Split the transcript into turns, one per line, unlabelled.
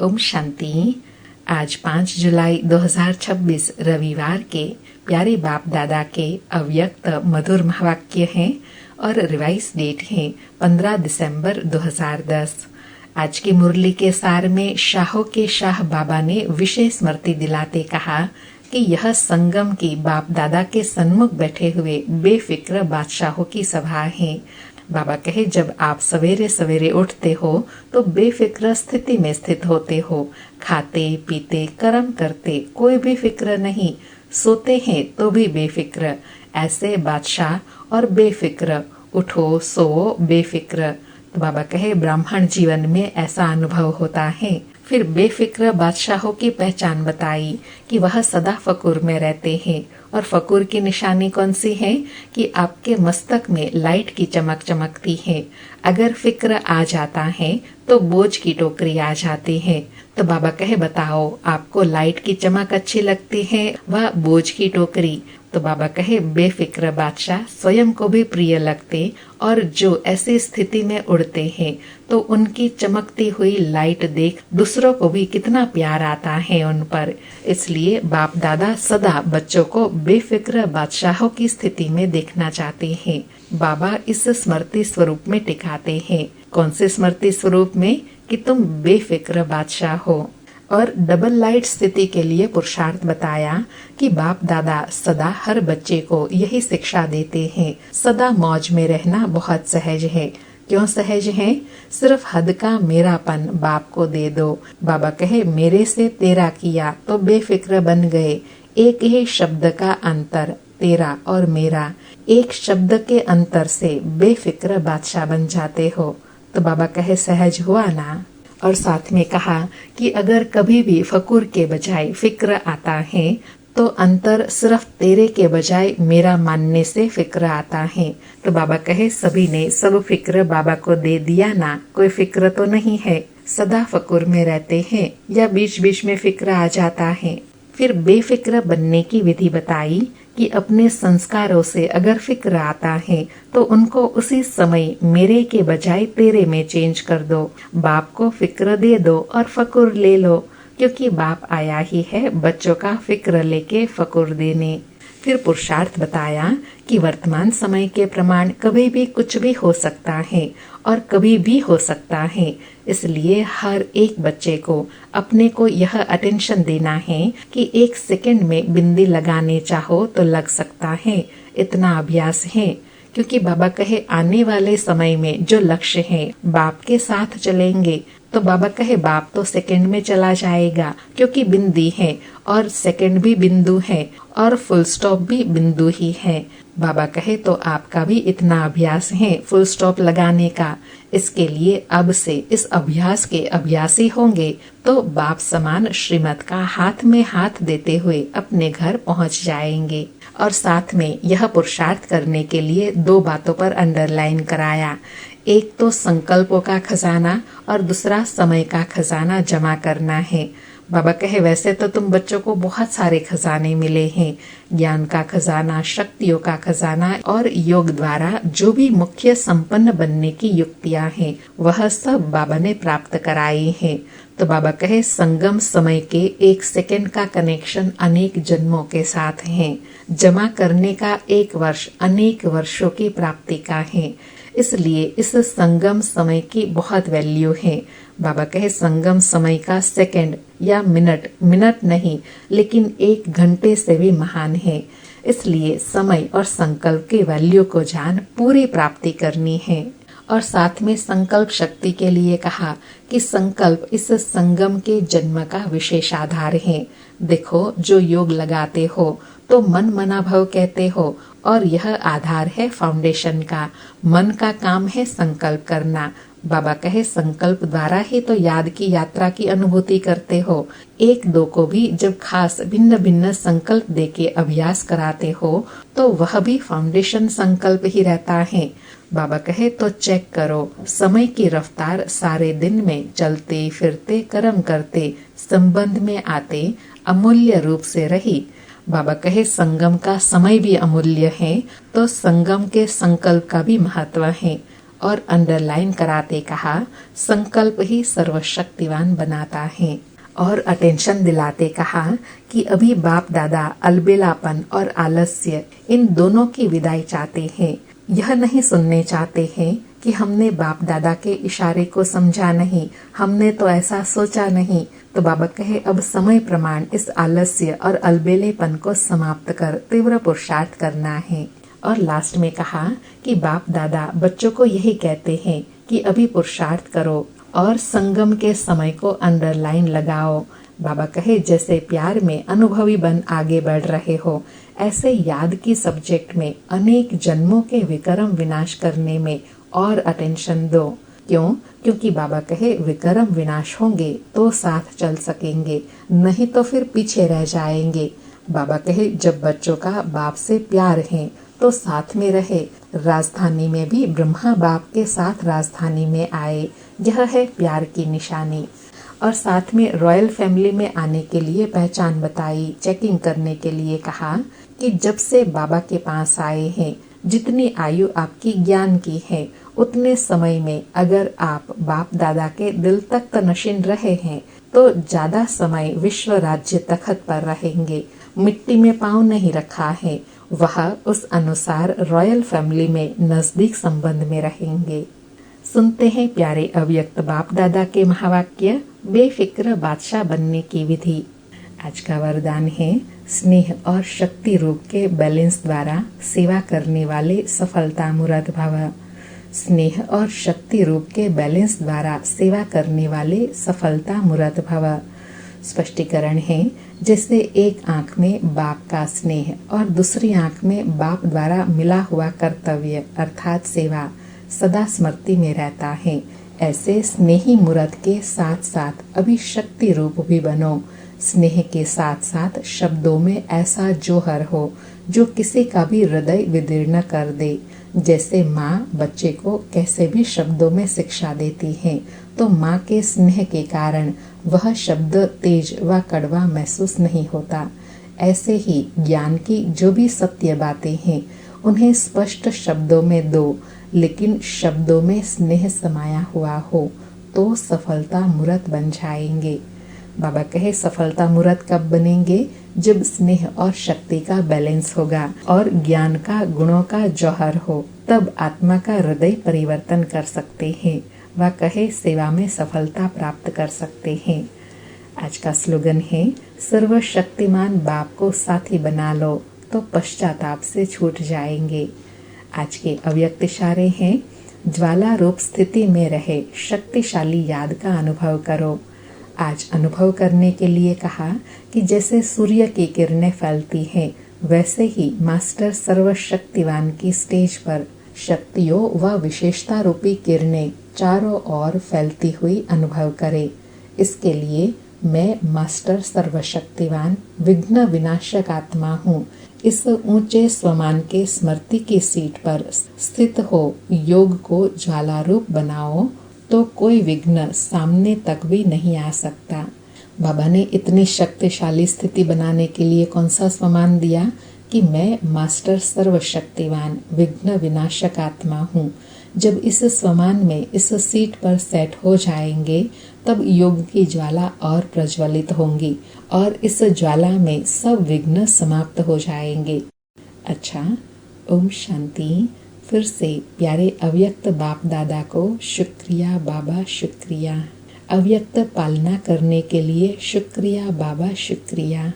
ओम शांति। आज 5 जुलाई 2026 रविवार के प्यारे बाप दादा के अव्यक्त मधुर महावाक्य हैं और रिवाइज डेट है 15 दिसंबर 2010। आज की मुरली के सार में शाहों के शाह बाबा ने विशेष स्मृति दिलाते कहा कि यह संगम की बाप दादा के सन्मुख बैठे हुए बेफिक्र बादशाहों की सभा है। बाबा कहे, जब आप सवेरे सवेरे उठते हो तो बेफिक्र स्थिति में स्थित होते हो। खाते पीते कर्म करते कोई भी फिक्र नहीं, सोते हैं तो भी बेफिक्र। ऐसे बादशाह और बेफिक्र, उठो सो बेफिक्र। तो बाबा कहे, ब्राह्मण जीवन में ऐसा अनुभव होता है। फिर बेफिक्र बादशाहों की पहचान बताई कि वह सदा फकुर में रहते हैं। और फकुर की निशानी कौन सी है कि आपके मस्तक में लाइट की चमक चमकती है। अगर फिक्र आ जाता है तो बोझ की टोकरी आ जाती है। तो बाबा कहे, बताओ आपको लाइट की चमक अच्छी लगती है व बोझ की टोकरी? तो बाबा कहे, बेफिक्र बादशाह स्वयं को भी प्रिय लगते और जो ऐसी स्थिति में उड़ते हैं तो उनकी चमकती हुई लाइट देख दूसरों को भी कितना प्यार आता है उन पर। इसलिए बाप दादा सदा बच्चों को बेफिक्र बादशाहों की स्थिति में देखना चाहते हैं। बाबा इस स्मृति स्वरूप में टिकाते हैं। कौन से स्मृति स्वरूप में? कि तुम बेफिक्र बादशाह हो। और डबल लाइट स्थिति के लिए पुरुषार्थ बताया कि बाप दादा सदा हर बच्चे को यही शिक्षा देते हैं। सदा मौज में रहना बहुत सहज है। क्यों सहज है? सिर्फ हद का मेरापन बाप को दे दो। बाबा कहे, मेरे से तेरा किया तो बेफिक्र बन गए। एक ही शब्द का अंतर, तेरा और मेरा, एक शब्द के अंतर से बेफिक्र बादशाह बन जाते हो। तो बाबा कहे, सहज हुआ ना? और साथ में कहा कि अगर कभी भी फकुर के बजाय फिक्र आता है तो अंतर सिर्फ तेरे के बजाय मेरा मानने से फिक्र आता है। तो बाबा कहे, सभी ने सब फिक्र बाबा को दे दिया ना, कोई फिक्र तो नहीं है। सदा फकुर में रहते हैं या बीच बीच में फिक्र आ जाता है। फिर बेफिक्र बनने की विधि बताई कि अपने संस्कारों से अगर फिक्र आता है तो उनको उसी समय मेरे के बजाय तेरे में चेंज कर दो। बाप को फिक्र दे दो और फकुर ले लो, क्योंकि बाप आया ही है बच्चों का फिक्र लेके फकुर देने। फिर पुरुषार्थ बताया कि वर्तमान समय के प्रमाण कभी भी कुछ भी हो सकता है और कभी भी हो सकता है। इसलिए हर एक बच्चे को अपने को यह अटेंशन देना है कि 1 सेकंड में बिंदी लगाने चाहो तो लग सकता है। इतना अभ्यास है। क्योंकि बाबा कहे, आने वाले समय में जो लक्ष्य है बाप के साथ चलेंगे। तो बाबा कहे, बाप तो सेकंड में चला जाएगा, क्योंकि बिंदी है और सेकंड भी बिंदु है और फुल स्टॉप भी बिंदु ही है। बाबा कहे, तो आपका भी इतना अभ्यास है फुल स्टॉप लगाने का। इसके लिए अब से इस अभ्यास के अभ्यासी होंगे तो बाप समान श्रीमत का हाथ में हाथ देते हुए अपने घर पहुंच जाएंगे। और साथ में यह पुरुषार्थ करने के लिए 2 बातों पर अंडरलाइन कराया। एक तो संकल्पों का खजाना और दूसरा समय का खजाना जमा करना है। बाबा कहे, वैसे तो तुम बच्चों को बहुत सारे खजाने मिले हैं, ज्ञान का खजाना, शक्तियों का खजाना और योग द्वारा जो भी मुख्य संपन्न बनने की युक्तियां हैं वह सब बाबा ने प्राप्त कराई है। तो बाबा कहे, संगम समय के 1 सेकंड का कनेक्शन अनेक जन्मों के साथ है। जमा करने का 1 वर्ष अनेक वर्षों की प्राप्ति का है। इसलिए इस संगम समय की बहुत वैल्यू है। बाबा कहे, संगम समय का सेकंड या मिनट नहीं लेकिन 1 घंटे से भी महान है। इसलिए समय और संकल्प की वैल्यू को जान पूरी प्राप्ति करनी है। और साथ में संकल्प शक्ति के लिए कहा कि संकल्प इस संगम के जन्म का विशेष आधार है। देखो, जो योग लगाते हो तो मन मना भव कहते हो और यह आधार है फाउंडेशन का। मन का काम है संकल्प करना। बाबा कहे, संकल्प द्वारा ही तो याद की यात्रा की अनुभूति करते हो। 1-2 को भी जब खास भिन्न भिन्न संकल्प देके अभ्यास कराते हो तो वह भी फाउंडेशन संकल्प ही रहता है। बाबा कहे, तो चेक करो, समय की रफ्तार सारे दिन में चलते फिरते कर्म करते संबंध में आते अमूल्य रूप से रही। बाबा कहे, संगम का समय भी अमूल्य है तो संगम के संकल्प का भी महत्व है। और अंडरलाइन कराते कहा, संकल्प ही सर्वशक्तिवान बनाता है। और अटेंशन दिलाते कहा कि अभी बाप दादा अलबेलापन और आलस्य इन दोनों की विदाई चाहते हैं। यह नहीं सुनने चाहते हैं कि हमने बाप दादा के इशारे को समझा नहीं, हमने तो ऐसा सोचा नहीं। तो बाबा कहे, अब समय प्रमाण इस आलस्य और अलबेलेपन को समाप्त कर तीव्र पुरुषार्थ करना है। और लास्ट में कहा कि बाप दादा बच्चों को यही कहते हैं कि अभी पुरुषार्थ करो और संगम के समय को अंडरलाइन लगाओ। बाबा कहे, जैसे प्यार में अनुभवी बन आगे बढ़ रहे हो, ऐसे याद की सब्जेक्ट में अनेक जन्मों के विक्रम विनाश करने में और अटेंशन दो। क्यों? क्योंकि बाबा कहे, विक्रम विनाश होंगे तो साथ चल सकेंगे, नहीं तो फिर पीछे रह जाएंगे। बाबा कहे, जब बच्चों का बाप से प्यार है तो साथ में रहे। राजधानी में भी ब्रह्मा बाप के साथ राजधानी में आए, यह है प्यार की निशानी। और साथ में रॉयल फैमिली में आने के लिए पहचान बताई, चेकिंग करने के लिए कहा कि जब से बाबा के पास आए हैं, जितनी आयु आपकी ज्ञान की है, उतने समय में अगर आप बाप दादा के दिल तक नशीन रहे हैं तो ज्यादा समय विश्व राज्य तखत पर रहेंगे। मिट्टी में पांव नहीं रखा है, वह उस अनुसार रॉयल फैमिली में नजदीक संबंध में रहेंगे। सुनते हैं प्यारे अव्यक्त बाप दादा के महावाक्य, बेफिक्र बादशाह बनने की विधि। आज का वरदान है, स्नेह और शक्ति रूप के बैलेंस द्वारा सेवा करने वाले सफलता मूर्त भव। स्नेह और शक्ति रूप के बैलेंस द्वारा सेवा करने वाले सफलता मूर्त भव। स्पष्टीकरण है, जैसे एक आंख में बाप का स्नेह और दूसरी आंख में बाप द्वारा मिला हुआ कर्तव्य अर्थात सेवा सदा स्मृति में रहता है, ऐसे स्नेही मूर्त के साथ साथ अभी शक्ति रूप भी बनो। स्नेह के साथ साथ शब्दों में ऐसा जोहर हो जो किसी का भी हृदय विदीर्ण कर दे। जैसे माँ बच्चे को कैसे भी शब्दों में शिक्षा देती है, तो माँ के स्नेह के कारण वह शब्द तेज व कड़वा महसूस नहीं होता। ऐसे ही ज्ञान की जो भी सत्य बातें हैं, उन्हें स्पष्ट शब्दों में दो, लेकिन शब्दों में स्नेह समाया हुआ हो तो सफलता मूर्त बन जाएंगे। बाबा कहे, सफलता मूर्त कब बनेंगे? जब स्नेह और शक्ति का बैलेंस होगा और ज्ञान का गुणों का जौहर हो, तब आत्मा का हृदय परिवर्तन कर सकते हैं। वह कहे, सेवा में सफलता प्राप्त कर सकते हैं। आज का स्लोगन है, सर्वशक्तिमान बाप को साथी बना लो तो पश्चाताप से छूट जाएंगे। आज के अव्यक्त इशारे हैं, ज्वाला रूप स्थिति में रहे शक्तिशाली याद का अनुभव करो। आज अनुभव करने के लिए कहा कि जैसे सूर्य की किरणें फैलती हैं, वैसे ही मास्टर सर्वशक्तिवान की स्टेज पर शक्तियों व विशेषता रूपी किरणें चारों ओर फैलती हुई अनुभव करे। इसके लिए मैं मास्टर सर्वशक्तिवान विघ्न विनाशक आत्मा हूँ, इस ऊंचे स्वमान के स्मृति की सीट पर स्थित हो योग को ज्वाला रूप बनाओ तो कोई विघ्न सामने तक भी नहीं आ सकता। बाबा ने इतनी शक्तिशाली स्थिति बनाने के लिए कौन सा स्वमान दिया कि मैं मास्टर सर्वशक्तिवान विघ्न विनाशक आत्मा हूँ। जब इस स्वमान में इस सीट पर सेट हो जाएंगे, तब योग की ज्वाला और प्रज्वलित होंगी और इस ज्वाला में सब विघ्न समाप्त हो जाएंगे। अच्छा, ओम शांति। फिर से प्यारे अव्यक्त बाप दादा को शुक्रिया बाबा, शुक्रिया। अव्यक्त पालना करने के लिए शुक्रिया बाबा, शुक्रिया।